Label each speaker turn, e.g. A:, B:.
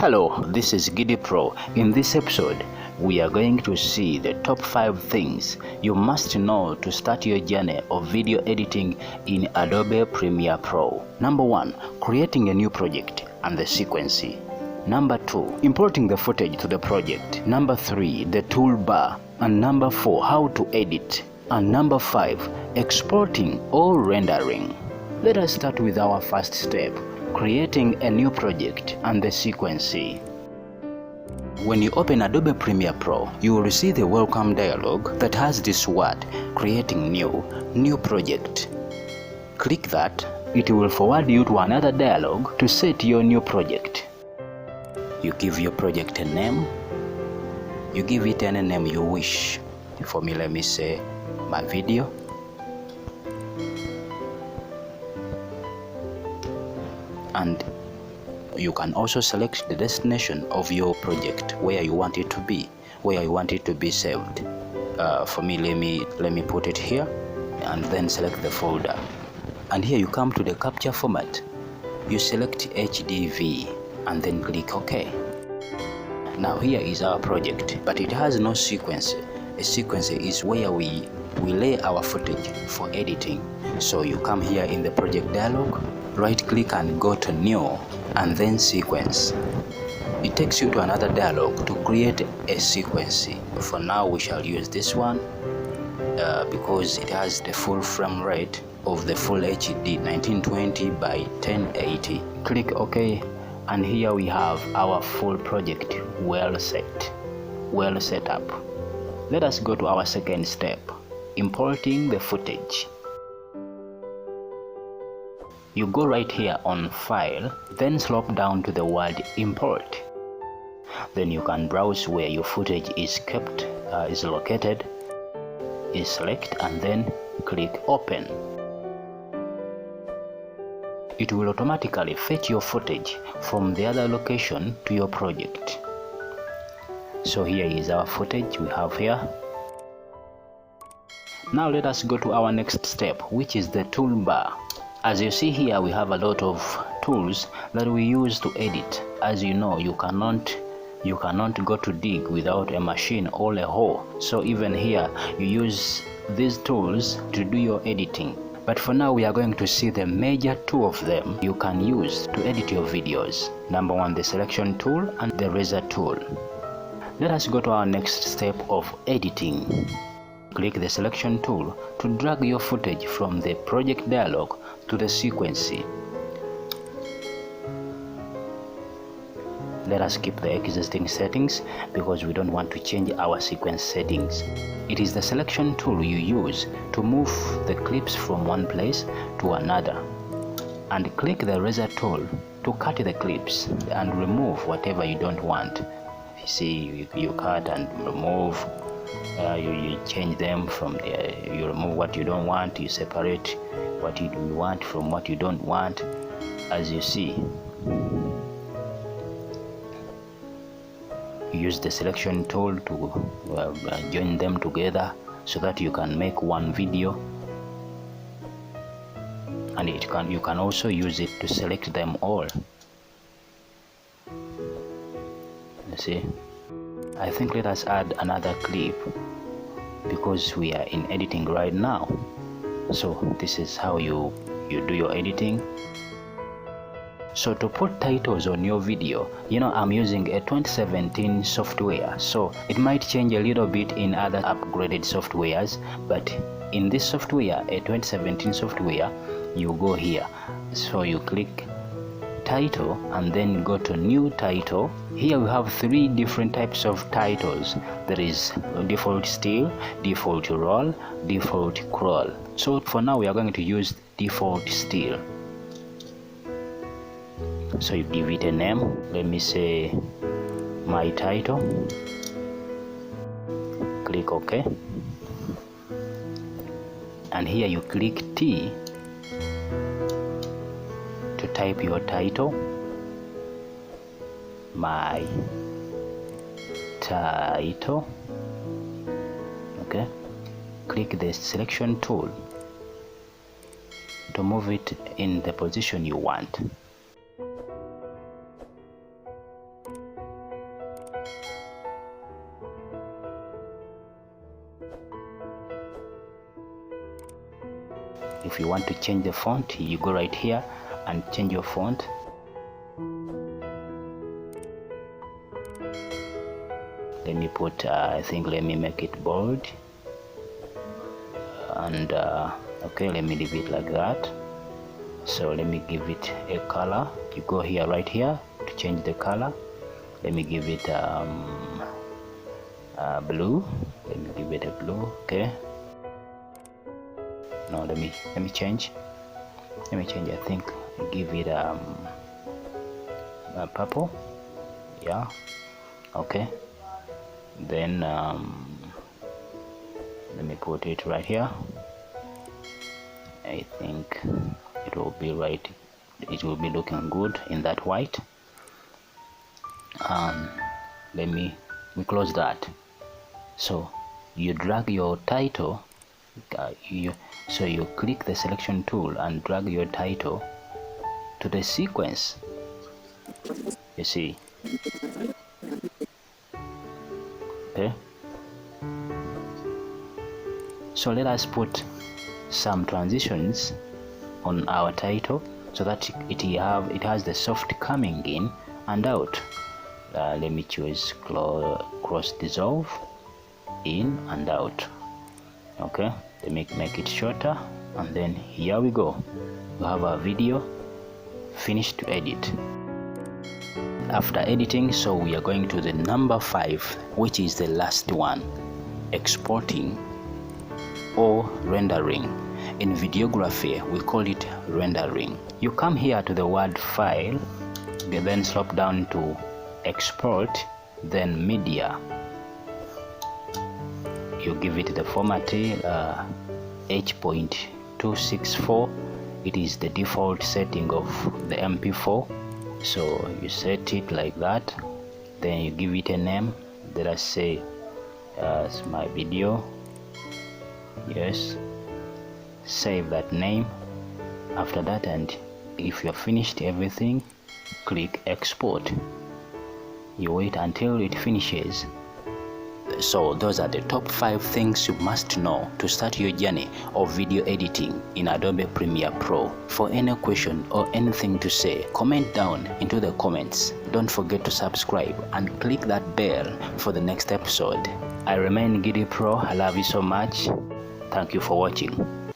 A: Hello, this is ADOBE Pro. In this episode, we are going to see the top 5 things you must know to start your journey of video editing in ADOBE Premiere Pro. Number 1, creating a new project and the sequence. Number 2, importing the footage to the project. Number 3, the toolbar. And number 4, how to edit. And number 5, exporting or rendering. Let us start with our first step, creating a new project and the sequence. When you open ADOBE Premiere Pro, you will see the welcome dialog that has this word, creating new project. Click that. It will forward you to another dialog to set your new project. You give your project a name. You give it any name you wish. For me, let me say my video. And you can also select the destination of your project, where you want it to be, where you want it to be saved. For me, let me put it here, and then select the folder. And here you come to the capture format. You select HDV and then click OK. Now here is our project, but it has no sequence. A sequence is where we lay our footage for editing. So you come here in the project dialog, right click and go to new and then sequence. It takes you to another dialog to create a sequence. For now we shall use this one because it has the full frame rate of the full HD 1920 by 1080. Click OK, and here we have our full project well set up. Let us go to our second step, importing the footage. You go right here on File, then slope down to the word Import. Then you can browse where your footage is kept, is located. You select and then click Open. It will automatically fetch your footage from the other location to your project. So here is our footage we have here. Now let us go to our next step, which is the toolbar. As you see here, we have a lot of tools that we use to edit. As you know, you cannot go to dig without a machine or a hoe. So even here, you use these tools to do your editing. But for now, we are going to see the major two of them you can use to edit your videos. Number 1, the selection tool and the razor tool. Let us go to our next step of editing. Click the selection tool to drag your footage from the project dialog to the sequence. Let us keep the existing settings because we don't want to change our sequence settings. It is the selection tool you use to move the clips from one place to another. And click the razor tool to cut the clips and remove whatever you don't want. You see, you cut and remove. You change them from there. You remove what you don't want. You separate what you want from what you don't want. As you see, you use the selection tool to join them together so that you can make one video. And you can also use it to select them all. You see, I think let us add another clip because we are in editing right now. So this is how you do your editing. So to put titles on your video, I'm using a 2017 software, so it might change a little bit in other upgraded softwares, but in this software, a 2017 software, you go here. So you click title and then go to new title. Here we have 3 different types of titles. There is default still, default raw, default crawl. So for now we are going to use default still. So you give it a name. Let me say my title. Click OK. And here you click T to type your title. My title. Okay. Click the selection tool to move it in the position you want. If you want to change the font, you go right here and change your font. Let me put I think let me make it bold, and okay, let me leave it like that. So let me give it a color. You go here, right here, to change the color. Let me give it blue. Let me give it a blue. Okay, no, let me change. I think give it purple. Yeah, okay. Then let me put it right here. I think it will be right. It will be looking good in that white. Let me close that. So you drag your title. You click the selection tool and drag your title to the sequence. You see. Okay. So let us put some transitions on our title so that it has the soft coming in and out. Let me choose cross dissolve, in and out. Okay, let me make it shorter, and then here we go. We have our video finished to edit. After editing, so we are going to the number 5, which is the last one, exporting or rendering. In videography we call it rendering. You come here to the word file, then slop down to export, then media. You give it the format H.264. It is the default setting of the MP4, so you set it like that. Then you give it a name. Let us say it's my video. Yes, save that name. After that, and if you have finished everything, click export. You wait until it finishes. So those are the top 5 things you must know to start your journey of video editing in Adobe Premiere Pro. For any question or anything to say, comment down into the comments. Don't forget to subscribe and click that bell for the next episode. I remain Giddy Pro. I love you so much. Thank you for watching.